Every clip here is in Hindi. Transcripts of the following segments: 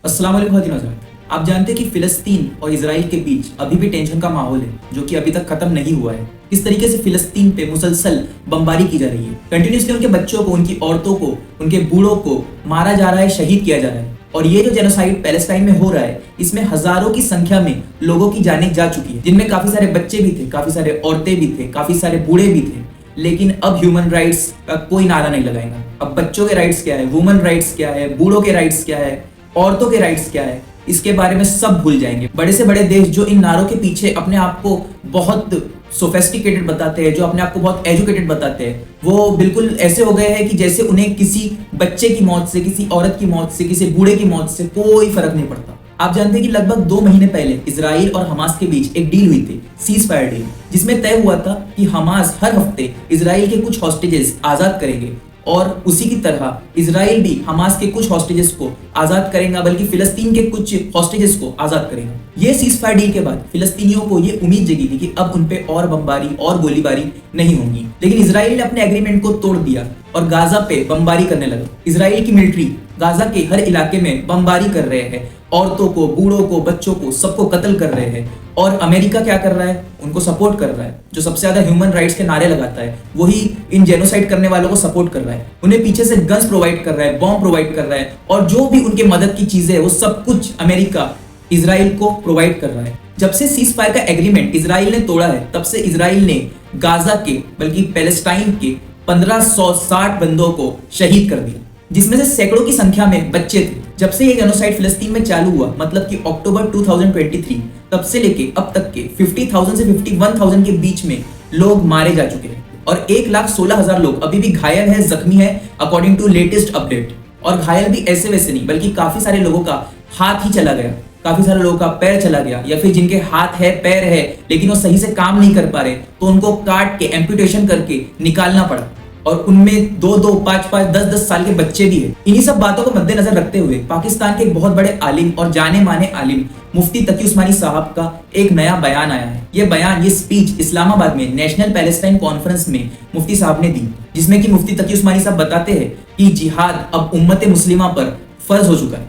अस्सलाम वालेकुम फ़ातिमा जान। आप जानते हैं कि फ़िलिस्तीन और इज़राइल के बीच अभी भी टेंशन का माहौल है, जो कि अभी तक खत्म नहीं हुआ है। इस तरीके से फ़िलिस्तीन पे मुसलसल बमबारी की जा रही है। कंटिन्यूअसली उनके बच्चों को, उनकी औरतों को, उनके बूढ़ों को मारा जा रहा है, शहीद किया जा रहा है। और ये जो जेनोसाइड पैलेस्टाइन में हो रहा है, इसमें हज़ारों की संख्या में लोगों की जानें जा चुकी है, जिनमें काफ़ी सारे बच्चे भी थे, काफ़ी सारे औरतें भी थे, काफ़ी सारे बूढ़े भी थे। लेकिन अब ह्यूमन राइट्स का कोई नारा नहीं लगाएगा। अब बच्चों के राइट्स क्या है, वुमन राइट्स क्या है, बूढ़ों के राइट्स क्या है, औरतों के राइट्स क्या है, इसके बारे में सब भूल जाएंगे। बड़े से बड़े देश जो इन नारों के पीछे अपने आप को बहुत सोफेस्टिकेटेड बताते हैं, जो अपने आप को बहुत एजुकेटेड बताते हैं, वो बिल्कुल ऐसे हो गए हैं कि जैसे उन्हें किसी बच्चे की मौत से, किसी औरत की मौत से, किसी बूढ़े की मौत से कोई फर्क नहीं पड़ता। आप जानते हैं कि लगभग 2 महीने पहले इजराइल और हमास के बीच एक डील हुई थी, सीज फायर डील, जिसमें तय हुआ था कि हमास हर हफ्ते इजराइल के कुछ हॉस्टेजेस आजाद करेंगे और उसी की तरह इजराइल भी हमास के कुछ हॉस्टेजेस को आजाद करेगा, बल्कि फिलिस्तीन के कुछ हॉस्टेजेस को आजाद करेगा। ये सीज फायर डील के बाद फिलिस्तीनियों को ये उम्मीद जगी थी कि अब उन पे और बमबारी और गोलीबारी नहीं होंगी, लेकिन इजराइल ने अपने एग्रीमेंट को तोड़ दिया और गाजा पे बमबारी करने लगा। इजराइल की मिलिट्री गाजा के हर इलाके में बमबारी कर रहे हैं, औरतों को, बूढ़ों को, बच्चों को, सबको कत्ल कर रहे हैं। और अमेरिका क्या कर रहा है? उनको सपोर्ट कर रहा है। जो सबसे ज्यादा ह्यूमन राइट्स के नारे लगाता है, वही इन जेनोसाइड करने वालों को सपोर्ट कर रहा है, उन्हें पीछे से गन्स प्रोवाइड कर रहा है, बॉम्ब प्रोवाइड कर रहा है, और जो भी उनके मदद की चीजें है वो सब कुछ अमेरिका इजराइल को प्रोवाइड कर रहा है। जब से सीज फायर का एग्रीमेंट इजराइल ने तोड़ा है, तब से इजराइल ने गाजा के, बल्कि पैलेस्टाइन के 1560 बंदों को शहीद कर दिया, जिसमें से सैकड़ों की संख्या में बच्चे थे। जब से ये जेनोसाइड फिलिस्तीन में चालू हुआ, मतलब कि अक्टूबर 2023, तब से लेके अब तक के 50,000 से 51,000 के बीच में लोग मारे जा चुके हैं और 1,16,000 लोग अभी भी घायल है, जख्मी है, अकॉर्डिंग टू लेटेस्ट अपडेट। और घायल भी ऐसे वैसे नहीं, बल्कि काफी सारे लोगों का हाथ ही चला गया, काफी सारे लोगों का पैर चला गया, या फिर जिनके हाथ है, पैर है, लेकिन वो सही से काम नहीं कर पा रहे, तो उनको काट के एम्पुटेशन करके निकालना पड़ा। और उनमें 2-2, 5-5, 10-10 साल के बच्चे भी हैं। इन्हीं सब बातों को मद्देनजर रखते हुए पाकिस्तान के एक बहुत बड़े आलिम और जाने माने आलिम मुफ्ती तकी उस्मानी साहब का एक नया बयान आया है। ये बयान, ये स्पीच इस्लामाबाद में नेशनल पैलेस्टाइन कॉन्फ्रेंस में मुफ्ती साहब ने दी, जिसमें कि मुफ्ती तकी उस्मानी साहब बताते हैं कि जिहाद अब उम्मत मुस्लिमा पर फर्ज हो चुका है।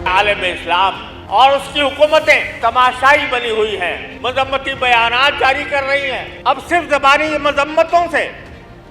आलम इस्लाम और उसकी हुकूमतें तमाशाई बनी हुई हैं, मजम्मती बयानात जारी कर रही हैं। अब सिर्फ ज़बानी मजम्मतों से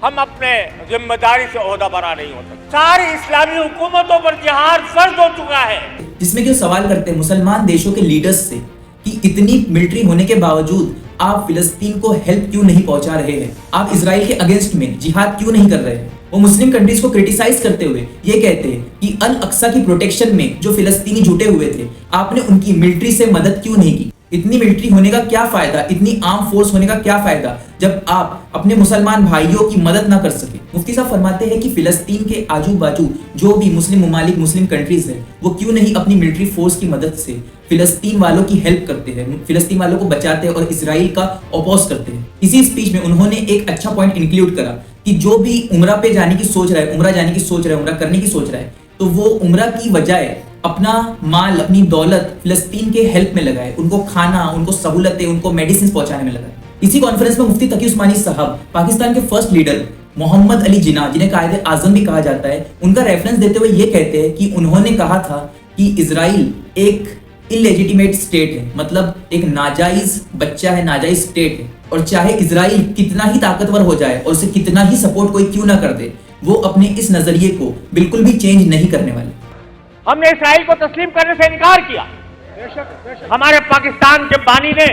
हम अपने जिम्मेदारी से ओहदा बरा नहीं हो सकते। सारी इस्लामी हुकूमतों पर जिहाद फर्ज हो चुका है। जिसमें कि वो सवाल करते हैं मुसलमान देशों के लीडर्स से कि इतनी मिलिट्री होने के बावजूद आप फिलिस्तीन को हेल्प क्यों नहीं पहुंचा रहे हैं, आप इजराइल के अगेंस्ट में जिहाद क्यों नहीं कर रहे हैं। वो मुस्लिम कंट्रीज को क्रिटिसाइज करते हुए ये कहते हैं कि अल अक्सा की प्रोटेक्शन में जो फिलिस्तीनी जुटे हुए थे, आपने उनकी मिलिट्री से मदद क्यों नहीं की। इतनी मिलिट्री होने का क्या फायदा, इतनी आर्म फोर्स होने का क्या फायदा, जब आप अपने मुसलमान भाइयों की मदद ना कर सके। मुफ्ती साहब फरमाते हैं कि फिलिस्तीन के आजू बाजू जो भी मुस्लिम ममालिक, मुस्लिम कंट्रीज है, वो क्यों नहीं अपनी मिलिट्री फोर्स की मदद से फिलिस्तीन वालों की हेल्प करते हैं, फिलिस्तीन वालों को बचाते हैं और इजराइल का अपोज करते हैं। इसी स्पीच में उन्होंने एक अच्छा पॉइंट इंक्लूड करा कि जो भी उम्रा पे जाने की सोच रहा है, उम्रा जाने की सोच रहा है, उम्रा करने की सोच रहा है, तो वो उम्रा की बजाय अपना माल, अपनी दौलत फिलिस्तीन के हेल्प में लगाए, उनको खाना, उनको सहूलतें, उनको मेडिसिन पहुंचाने में लगाए। इसी कॉन्फ्रेंस में मुफ्ती तकी उस्मानी साहब पाकिस्तान के फर्स्ट लीडर मोहम्मद अली जिन्ना, जिन्हें कायदे आजम भी कहा जाता है, उनका रेफरेंस देते हुए ये कहते हैं कि उन्होंने कहा था कि इजराइल एक इलेजिटिमेट स्टेट है, मतलब एक नाजायज बच्चा है, नाजायज स्टेट है, और चाहे इजराइल कितना ही ताकतवर हो जाए और उसे कितना ही सपोर्ट कोई क्यों ना कर दे, वो अपने इस नजरिए को बिल्कुल भी चेंज नहीं करने वाले। हमने इसराइल को तस्लीम करने से इनकार किया। हमारे पाकिस्तान के बानी ने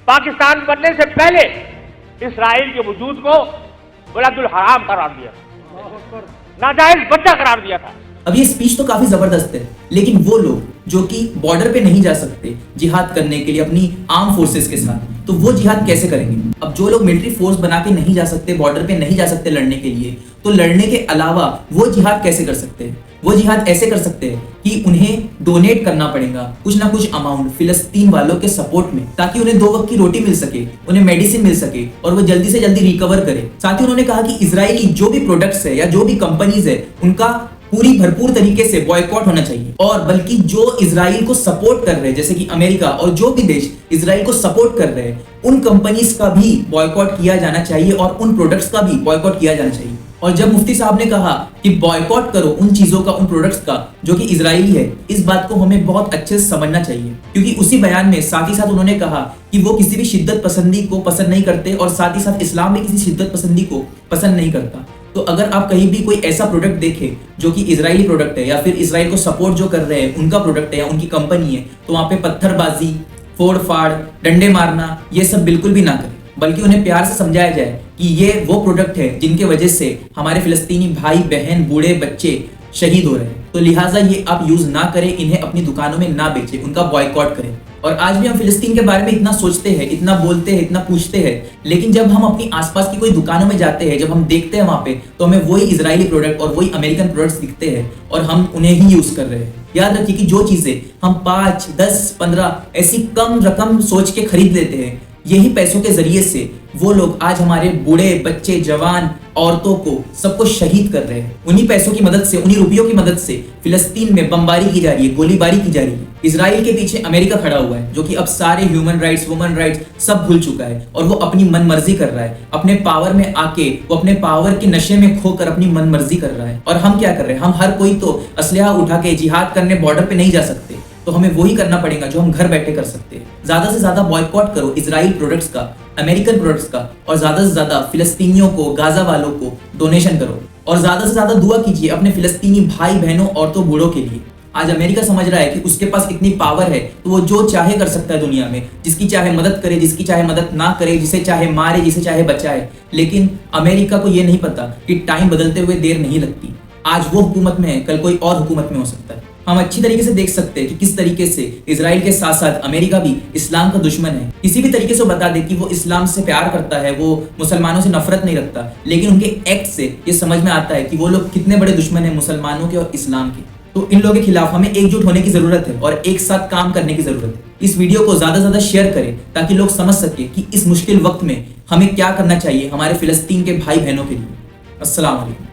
पाकिस्तान बनने से पहले इसराइल के वजूद को बलदुल हराम करार दिया, नाजायज बच्चा करार दिया था। अब ये स्पीच तो काफी जबरदस्त है, लेकिन वो लोग जो कि बॉर्डर पे नहीं जा सकते जिहाद करने के लिए अपनी आर्म फोर्सेस के साथ, तो वो जिहाद कैसे करेंगे। अब जो लोग मिलिट्री फोर्स बना के नहीं जा सकते, बॉर्डर पे नहीं जा सकते लड़ने के लिए, तो लड़ने के अलावा वो जिहाद कैसे कर सकते हैं। वो जिहाद ऐसे कर सकते हैं कि उन्हें डोनेट करना पड़ेगा कुछ ना कुछ अमाउंट फिलिस्तीन वालों के सपोर्ट में, ताकि उन्हें 2 वक्त की रोटी मिल सके, उन्हें मेडिसिन मिल सके और वो जल्दी से जल्दी रिकवर करे। साथ ही उन्होंने कहा कि इजरायली जो भी प्रोडक्ट्स है या जो भी कंपनीज है, उनका पूरी भरपूर तरीके से बॉयकॉट होना चाहिए, और बल्कि जो इजराइल को सपोर्ट कर रहे हैं, जैसे कि अमेरिका और जो भी देश इजराइल को सपोर्ट कर रहे हैं, उन कंपनीज का भी बॉयकॉट किया जाना चाहिए और उन प्रोडक्ट्स का भी बॉयकॉट किया जाना चाहिए। और जब मुफ्ती साहब ने कहा कि बॉयकॉट करो उन चीजों का, उन प्रोडक्ट्स का जो कि इजरायली है, इस बात को हमें बहुत अच्छे से समझना चाहिए, क्योंकि उसी बयान में साथ ही साथ उन्होंने कहा कि वो किसी भी शिद्दत पसंदी को पसंद नहीं करते और साथ ही साथ इस्लाम भी किसी शिद्दत पसंदी को पसंद नहीं करता। तो अगर आप कहीं भी कोई ऐसा प्रोडक्ट देखें जो कि इजरायली प्रोडक्ट है या फिर इसराइल को सपोर्ट जो कर रहे हैं उनका प्रोडक्ट है या उनकी कंपनी है, तो वहां पे पत्थरबाजी, फोड़ फाड़, डंडे मारना, ये सब बिल्कुल भी ना करें, बल्कि उन्हें प्यार से समझाया जाए कि ये वो प्रोडक्ट है जिनके वजह से हमारे फिलिस्तीनी भाई बहन बूढ़े बच्चे शहीद हो रहे हैं। तो लिहाजा ये आप यूज ना करें, इन्हें अपनी दुकानों में ना बेचें, उनका बॉयकॉट करें। और आज भी हम फिलिस्तीन के बारे में इतना सोचते हैं, इतना बोलते हैं, इतना पूछते हैं, लेकिन जब हम अपनी आसपास की कोई दुकानों में जाते हैं, जब हम देखते हैं वहां पे, तो हमें वही इजरायली प्रोडक्ट और वही अमेरिकन प्रोडक्ट्स दिखते हैं और हम उन्हें ही यूज कर रहे हैं। याद रखिए कि जो चीजें हम 5, 10, 15 ऐसी कम रकम सोच के खरीद लेते हैं, यही पैसों के जरिए से वो लोग आज हमारे बूढ़े बच्चे, जवान, औरतों को सबको शहीद कर रहे हैं। उन्हीं पैसों की मदद से, उन्हीं रुपयों की मदद से फिलिस्तीन में बमबारी की जा रही है, गोलीबारी की जा रही है। इजराइल के पीछे अमेरिका खड़ा हुआ है, जो कि अब सारे ह्यूमन राइट्स, वुमन राइट्स सब भूल चुका है और वो अपनी मनमर्जी कर रहा है। अपने पावर में आके वो अपने पावर के नशे में खोकर अपनी मनमर्जी कर रहा है। और हम क्या कर रहे हैं? हम हर कोई तो असलहा उठा के जिहाद करने बॉर्डर पे नहीं जा सकते, तो हमें वही करना पड़ेगा जो हम घर बैठे कर सकते हैं। ज्यादा से ज्यादा बॉयकॉट करो इजराइल प्रोडक्ट्स का, अमेरिकन प्रोडक्ट्स का, और ज्यादा से ज्यादा फिलिस्तीनियों को, गाजा वालों को डोनेशन करो और ज्यादा से ज्यादा दुआ कीजिए अपने फिलिस्तीनी भाई बहनों, औरतों, बूढ़ों के लिए। आज अमेरिका समझ रहा है कि उसके पास इतनी पावर है तो वो जो चाहे कर सकता है दुनिया में, जिसकी चाहे मदद करे, जिसकी चाहे मदद ना करे, जिसे चाहे मारे, जिसे चाहे बचाए। लेकिन अमेरिका को ये नहीं पता कि टाइम बदलते हुए देर नहीं लगती। आज वो हुकूमत में है, कल कोई और हुकूमत में हो सकता है। हम अच्छी तरीके से देख सकते हैं कि किस तरीके से इजराइल के साथ साथ अमेरिका भी इस्लाम का दुश्मन है। किसी भी तरीके से वो बता दे कि वो इस्लाम से प्यार करता है, वो मुसलमानों से नफरत नहीं रखता, लेकिन उनके एक्ट से ये समझ में आता है कि वो लोग कितने बड़े दुश्मन है मुसलमानों के और इस्लाम के। तो इन लोगों के खिलाफ हमें एकजुट होने की जरूरत है और एक साथ काम करने की जरूरत है। इस वीडियो को ज्यादा से ज्यादा शेयर करें ताकि लोग समझ सके कि इस मुश्किल वक्त में हमें क्या करना चाहिए हमारे फिलिस्तीन के भाई बहनों के लिए। अस्सलाम वालेकुम।